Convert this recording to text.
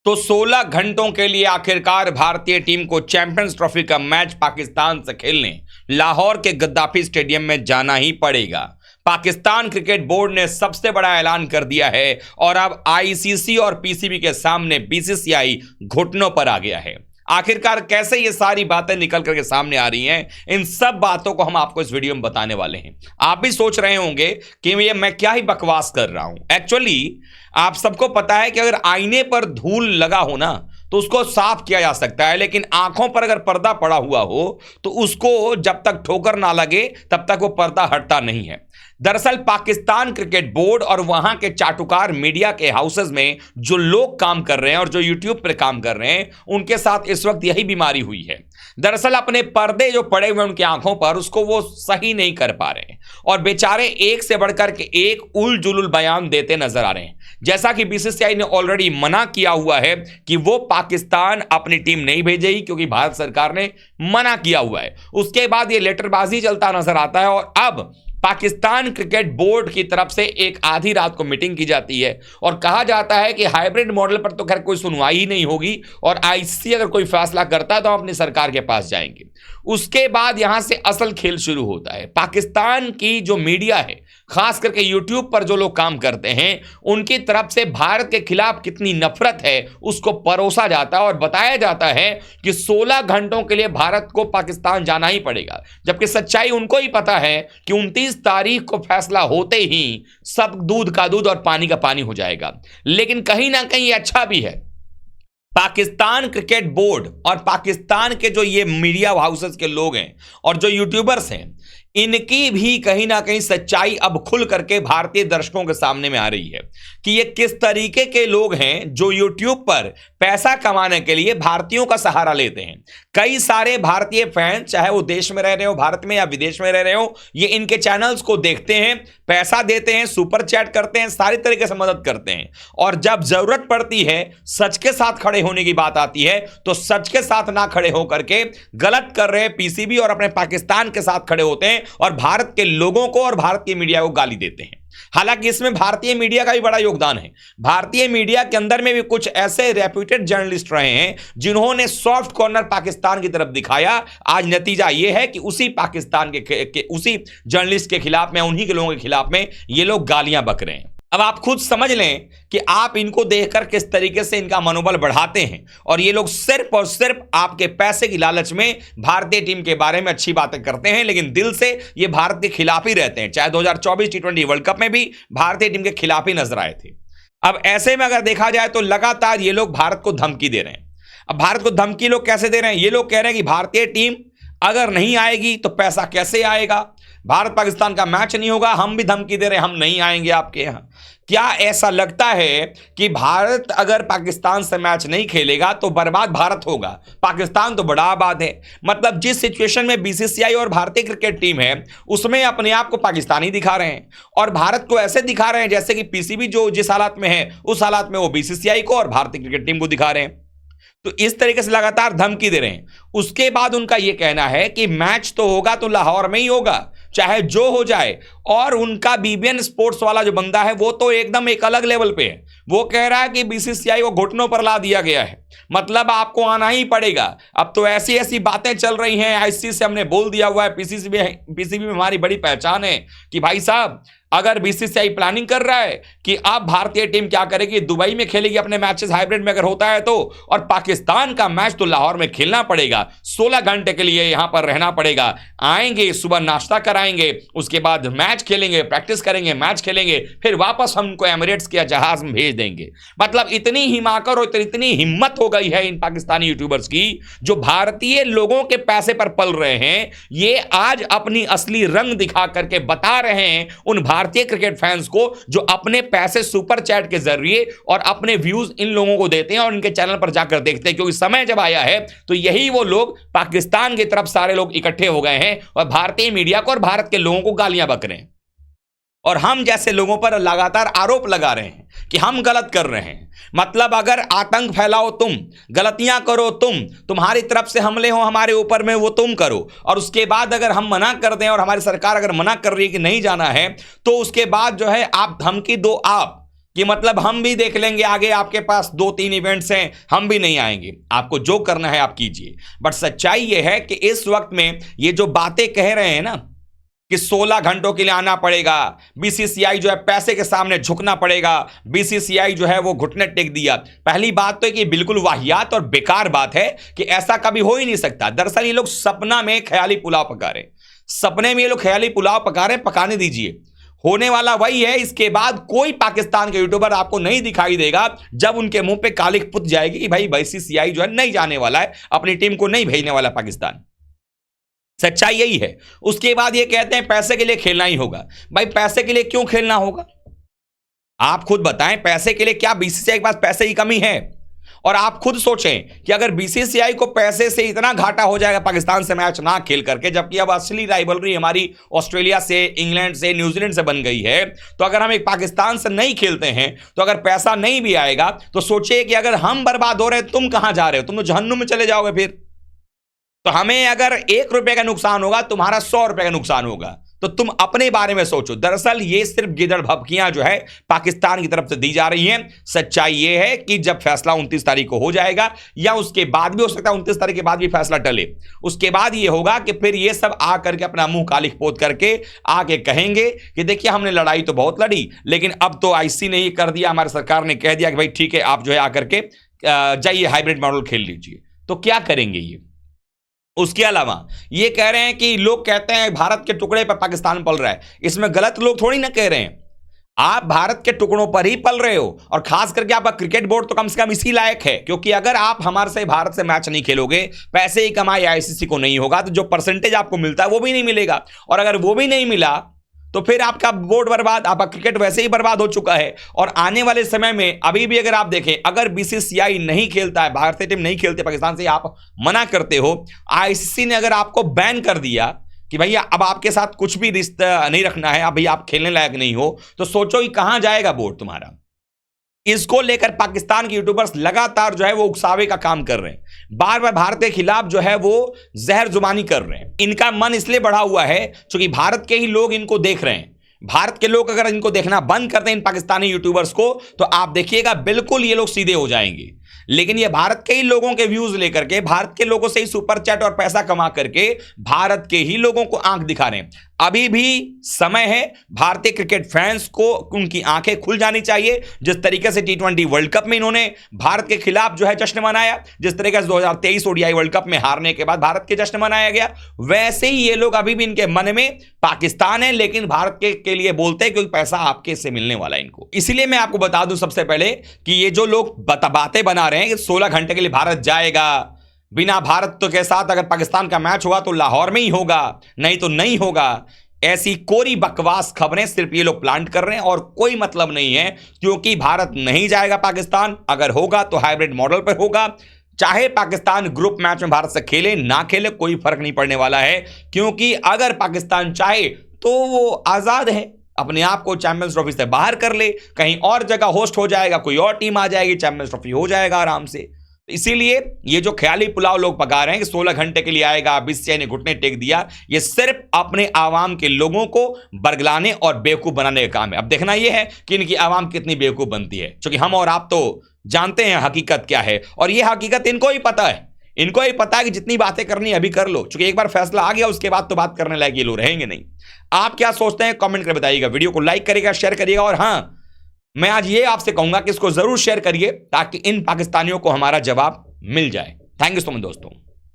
तो 16 घंटों के लिए आखिरकार भारतीय टीम को चैंपियंस ट्रॉफी का मैच पाकिस्तान से खेलने लाहौर के गद्दाफी स्टेडियम में जाना ही पड़ेगा। पाकिस्तान क्रिकेट बोर्ड ने सबसे बड़ा ऐलान कर दिया है और अब आईसीसी और पीसीबी के सामने बीसीसीआई घुटनों पर आ गया है। आखिरकार कैसे ये सारी बातें निकल करके सामने आ रही हैं, इन सब बातों को हम आपको इस वीडियो में बताने वाले हैं। आप भी सोच रहे होंगे कि ये मैं क्या ही बकवास कर रहा हूं। एक्चुअली आप सबको पता है कि अगर आईने पर धूल लगा हो ना तो उसको साफ किया जा सकता है, लेकिन आंखों पर अगर पर्दा पड़ा हुआ हो तो उसको जब तक ठोकर ना लगे तब तक वो पर्दा हटता नहीं है। दरअसल पाकिस्तान क्रिकेट बोर्ड और वहां के चाटुकार मीडिया के हाउसेज में जो लोग काम कर रहे हैं और जो यूट्यूब पर काम कर रहे हैं, उनके साथ इस वक्त यही बीमारी हुई है। दरअसल अपने पर्दे जो पड़े हुए उनकी आंखों पर, उसको वो सही नहीं कर पा रहे हैं और बेचारे एक से बढ़कर के एक उल जुलुल बयान देते नजर आ रहे हैं। जैसा कि बीसीसीआई ने ऑलरेडी मना किया हुआ है कि वो पाकिस्तान अपनी टीम नहीं भेजेगी, क्योंकि भारत सरकार ने मना किया हुआ है। उसके बाद ये लेटरबाजी चलता नजर आता है और अब पाकिस्तान क्रिकेट बोर्ड की तरफ से एक आधी रात को मीटिंग की जाती है और कहा जाता है कि हाइब्रिड मॉडल पर तो खैर कोई सुनवाई ही नहीं होगी और आईसीसी अगर कोई फैसला करता है तो हम अपनी सरकार के पास जाएंगे। उसके बाद यहां से असल खेल शुरू होता है। पाकिस्तान की जो मीडिया है, खास करके यूट्यूब पर जो लोग काम करते हैं, उनकी तरफ से भारत के खिलाफ कितनी नफरत है उसको परोसा जाता है और बताया जाता है कि 16 घंटों के लिए भारत को पाकिस्तान जाना ही पड़ेगा, जबकि सच्चाई उनको ही पता है कि 29 तारीख को फैसला होते ही सब दूध का दूध और पानी का पानी हो जाएगा। लेकिन कहीं ना कहीं अच्छा भी है, पाकिस्तान क्रिकेट बोर्ड और पाकिस्तान के जो ये मीडिया हाउसेस के लोग हैं और जो यूट्यूबर्स हैं, इनकी भी कहीं ना कहीं सच्चाई अब खुल करके भारतीय दर्शकों के सामने में आ रही है कि ये किस तरीके के लोग हैं जो यूट्यूब पर पैसा कमाने के लिए भारतीयों का सहारा लेते हैं। कई सारे भारतीय फैन, चाहे वो देश में रह रहे हो, भारत में या विदेश में रह रहे हो, ये इनके चैनल्स को देखते हैं, पैसा देते हैं, सुपर चैट करते हैं, सारी तरीके से मदद करते हैं और जब जरूरत पड़ती है, सच के साथ खड़े होने की बात आती है, तो सच के साथ ना खड़े होकर के गलत कर रहे पीसीबी और अपने पाकिस्तान के साथ खड़े होते हैं और भारत के लोगों को और भारत की मीडिया को गाली देते हैं। हालांकि इसमें भारतीय मीडिया का भी बड़ा योगदान है। भारतीय मीडिया के अंदर में भी कुछ ऐसे रेप्यूटेड जर्नलिस्ट रहे हैं जिन्होंने सॉफ्ट कॉर्नर पाकिस्तान की तरफ दिखाया। आज नतीजा यह है कि उसी पाकिस्तान के उसी जर्नलिस्ट के खिलाफ में, उन्हीं के लोगों के खिलाफ में ये लोग गालियां बक रहे हैं। अब आप खुद समझ लें कि आप इनको देखकर किस तरीके से इनका मनोबल बढ़ाते हैं और ये लोग सिर्फ और सिर्फ आपके पैसे की लालच में भारतीय टीम के बारे में अच्छी बातें करते हैं, लेकिन दिल से ये भारत के खिलाफ ही रहते हैं। चाहे 2024 टी20 वर्ल्ड कप में भी भारतीय टीम के खिलाफ ही नजर आए थे। अब ऐसे में अगर देखा जाए तो लगातार ये लोग भारत को धमकी दे रहे हैं। अब भारत को धमकी लोग कैसे दे रहे हैं? ये लोग कह रहे हैं कि भारतीय टीम अगर नहीं आएगी तो पैसा कैसे आएगा, भारत पाकिस्तान का मैच नहीं होगा। हम भी धमकी दे रहे हैं, हम नहीं आएंगे आपके यहां। क्या ऐसा लगता है कि भारत अगर पाकिस्तान से मैच नहीं खेलेगा तो बर्बाद भारत होगा? पाकिस्तान तो बड़ा आबाद है। मतलब जिस सिचुएशन में बीसीसीआई और भारतीय क्रिकेट टीम है, उसमें अपने आप को पाकिस्तानी दिखा रहे हैं और भारत को ऐसे दिखा रहे हैं जैसे कि पीसीबी जो जिस हालात में है, उस हालात में वो बीसीसीआई को और भारतीय क्रिकेट टीम को दिखा रहे हैं। तो इस तरीके से लगातार धमकी दे रहे हैं। उसके बाद उनका यह कहना है कि मैच तो होगा तो लाहौर में ही होगा, चाहे जो हो जाए। और उनका बीबीएन स्पोर्ट्स वाला जो बंदा है वो तो एकदम एक अलग लेवल पे है। वो कह रहा है कि बीसीसीआई को घुटनों पर ला दिया गया है, मतलब आपको आना ही पड़ेगा। अब तो ऐसी ऐसी बातें चल रही हैं, आईसीसी से हमने बोल दिया हुआ है, पीसीबी में हमारी बड़ी पहचान है कि भाई साहब, अगर बीसीसीआई प्लानिंग कर रहा है कि अब भारतीय टीम क्या करेगी, दुबई में खेलेगी अपने मैचेस हाइब्रिड में अगर होता है तो, और पाकिस्तान का मैच तो लाहौर में खेलना पड़ेगा, 16 घंटे के लिए यहां पर रहना पड़ेगा। आएंगे, सुबह नाश्ता कराएंगे, उसके बाद मैच खेलेंगे, प्रैक्टिस करेंगे, मैच खेलेंगे, फिर वापस हमको एमिरेट्स के जहाज में भेज देंगे। मतलब इतनी हिमाकर और इतनी हिम्मत हो गई है इन पाकिस्तानी यूट्यूबर्स की, जो भारतीय लोगों के पैसे पर पल रहे हैं। ये आज अपनी असली रंग दिखा करके बता रहे हैं उन भारतीय क्रिकेट फैंस को जो अपने पैसे सुपर चैट के जरिए और अपने व्यूज इन लोगों को देते हैं और इनके चैनल पर जाकर देखते हैं, क्योंकि समय जब आया है तो यही वो लोग पाकिस्तान की तरफ सारे लोग इकट्ठे हो गए हैं और भारतीय मीडिया को और भारत के लोगों को गालियां बक रहे हैं और हम जैसे लोगों पर लगातार आरोप लगा रहे हैं कि हम गलत कर रहे हैं। मतलब अगर आतंक फैलाओ तुम, गलतियां करो तुम, तुम्हारी तरफ से हमले हो हमारे ऊपर में वो तुम करो, और उसके बाद अगर हम मना कर दें और हमारी सरकार अगर मना कर रही है कि नहीं जाना है, तो उसके बाद जो है आप धमकी दो आप कि मतलब हम भी देख लेंगे आगे, आपके पास 2-3 इवेंट्स हैं, हम भी नहीं आएंगे। आपको जो करना है आप कीजिए, बट सच्चाई यह है कि इस वक्त में ये जो बातें कह रहे हैं ना कि 16 घंटों के लिए आना पड़ेगा, बीसीसीआई जो है पैसे के सामने झुकना पड़ेगा, बीसीसीआई जो है वो घुटने टेक दिया। पहली बात तो है कि बिल्कुल वाहियात और बेकार बात है कि ऐसा कभी हो ही नहीं सकता। दरअसल ये लोग सपना में ख्याली पुलाव पका रहे, सपने में ये लोग ख्याली पुलाव पका रहे, पकाने दीजिए, होने वाला वही है। इसके बाद कोई पाकिस्तान के यूट्यूबर आपको नहीं दिखाई देगा जब उनके मुंह पे कालिख पुत जाएगी कि भाई बीसीसीआई जो है नहीं जाने वाला है, अपनी टीम को नहीं भेजने वाला पाकिस्तान। सच्चाई यही है। उसके बाद ये कहते हैं पैसे के लिए खेलना ही होगा। भाई पैसे के लिए क्यों खेलना होगा? आप खुद बताएं, पैसे के लिए क्या बीसीसीआई के पास पैसे की कमी है? और आप खुद सोचें कि अगर बीसीसीआई को पैसे से इतना घाटा हो जाएगा पाकिस्तान से मैच ना खेल करके, जबकि अब असली राइवलरी हमारी ऑस्ट्रेलिया से, इंग्लैंड से, न्यूजीलैंड से बन गई है, तो अगर हम एक पाकिस्तान से नहीं खेलते हैं तो अगर पैसा नहीं भी आएगा तो सोचिए कि अगर हम बर्बाद हो रहे हैं, तुम कहां जा रहे हो? तुम तो जहन्नुम में चले जाओगे फिर। तो हमें अगर 1 रुपए का नुकसान होगा, तुम्हारा 100 रुपए का नुकसान होगा, तो तुम अपने बारे में सोचो। दरअसल ये सिर्फ गिदड़ भभकियां जो है पाकिस्तान की तरफ से दी जा रही हैं। सच्चाई ये है कि जब फैसला 29 तारीख को हो जाएगा, या उसके बाद भी हो सकता है 29 तारीख के बाद भी फैसला टले, उसके बाद ये होगा कि फिर ये सब आ करके अपना मुंह कालिख पोत करके आके कहेंगे कि देखिए हमने लड़ाई तो बहुत लड़ी, लेकिन अब तो आईसी ने ये कर दिया, हमारी सरकार ने कह दिया कि भाई ठीक है, आप जो है आकर के जाइए हाइब्रिड मॉडल खेल लीजिए। तो क्या करेंगे ये? उसके अलावा ये कह रहे हैं कि लोग कहते हैं भारत के टुकड़े पर पाकिस्तान पल रहा है। इसमें गलत लोग थोड़ी ना कह रहे हैं, आप भारत के टुकड़ों पर ही पल रहे हो। और खास करके आपका क्रिकेट बोर्ड तो कम से कम इसी लायक है, क्योंकि अगर आप हमारे से भारत से मैच नहीं खेलोगे, पैसे ही कमाई आईसीसी को नहीं होगा, तो जो परसेंटेज आपको मिलता है वो भी नहीं मिलेगा। और अगर वो भी नहीं मिला तो फिर आपका बोर्ड बर्बाद, आपका क्रिकेट वैसे ही बर्बाद हो चुका है। और आने वाले समय में अभी भी अगर आप देखें, अगर बीसीसीआई नहीं खेलता है, भारतीय टीम नहीं खेलती पाकिस्तान से, आप मना करते हो, आईसीसी ने अगर आपको बैन कर दिया कि भैया अब आपके साथ कुछ भी रिश्ता नहीं रखना है, अब भैया आप खेलने लायक नहीं हो, तो सोचो कि कहां जाएगा बोर्ड तुम्हारा। इसको लेकर पाकिस्तान के यूट्यूबर्स लगातार जो है वो उकसावे का काम कर रहे हैं, बार बार भारत के खिलाफ जो है वो जहर जुबानी कर रहे हैं। इनका मन इसलिए बढ़ा हुआ है क्योंकि भारत के ही लोग इनको देख रहे हैं। भारत के लोग अगर इनको देखना बंद कर दें इन पाकिस्तानी यूट्यूबर्स को, तो आप देखिएगा बिल्कुल ये लोग सीधे हो जाएंगे। लेकिन ये भारत के ही लोगों के व्यूज लेकर के, भारत के लोगों से ही सुपर चैट और पैसा कमा करके भारत के ही लोगों को आंख दिखा रहे हैं। अभी भी समय है, भारतीय क्रिकेट फैंस को उनकी आंखें खुल जानी चाहिए। जिस तरीके से T20 वर्ल्ड कप में इन्होंने भारत के खिलाफ जो है जश्न मनाया, जिस तरीके से 2023 ओडीआई वर्ल्ड कप में हारने के बाद भारत के जश्न मनाया गया, वैसे ही ये लोग अभी भी इनके मन में पाकिस्तान है, लेकिन भारत के लिए बोलते हैं क्योंकि पैसा आपके से मिलने वाला है इनको। इसीलिए मैं आपको बता दूं सबसे पहले कि ये जो लोग बातें बना रहे हैं कि 16 घंटे के लिए भारत जाएगा, बिना भारत के साथ अगर पाकिस्तान का मैच होगा तो लाहौर में ही होगा, नहीं तो नहीं होगा, ऐसी कोरी बकवास खबरें सिर्फ ये लोग प्लांट कर रहे हैं और कोई मतलब नहीं है। क्योंकि भारत नहीं जाएगा पाकिस्तान, अगर होगा तो हाइब्रिड मॉडल पर होगा। चाहे पाकिस्तान ग्रुप मैच में भारत से खेले ना खेले, कोई फर्क नहीं पड़ने वाला है, क्योंकि अगर पाकिस्तान चाहे तो वो आजाद है, अपने आप को चैंपियंस ट्रॉफी से बाहर कर ले, कहीं और जगह होस्ट हो जाएगा, कोई और टीम आ जाएगी, चैंपियंस ट्रॉफी हो जाएगा आराम से। इसीलिए ये जो ख्याली पुलाव लोग पका रहे हैं कि 16 घंटे के लिए आएगा, बीसीसीआई ने घुटने टेक दिया, ये सिर्फ अपने आवाम के लोगों को बरगलाने और बेवकूफ बनाने का काम है। अब देखना यह है कि इनकी आवाम कितनी बेवकूफ बनती है, क्योंकि हम और आप तो जानते हैं हकीकत क्या है, और ये हकीकत इनको ही पता है। इनको ही पता है कि जितनी बातें करनी अभी कर लो, क्योंकि एक बार फैसला आ गया उसके बाद तो बात करने लायक ये लोग रहेंगे नहीं। आप क्या सोचते हैं कमेंट करके बताइएगा, वीडियो को लाइक करिएगा, शेयर करिएगा, और हाँ, मैं आज ये आपसे कहूंगा कि इसको जरूर शेयर करिए ताकि इन पाकिस्तानियों को हमारा जवाब मिल जाए। थैंक यू सो मच दोस्तों।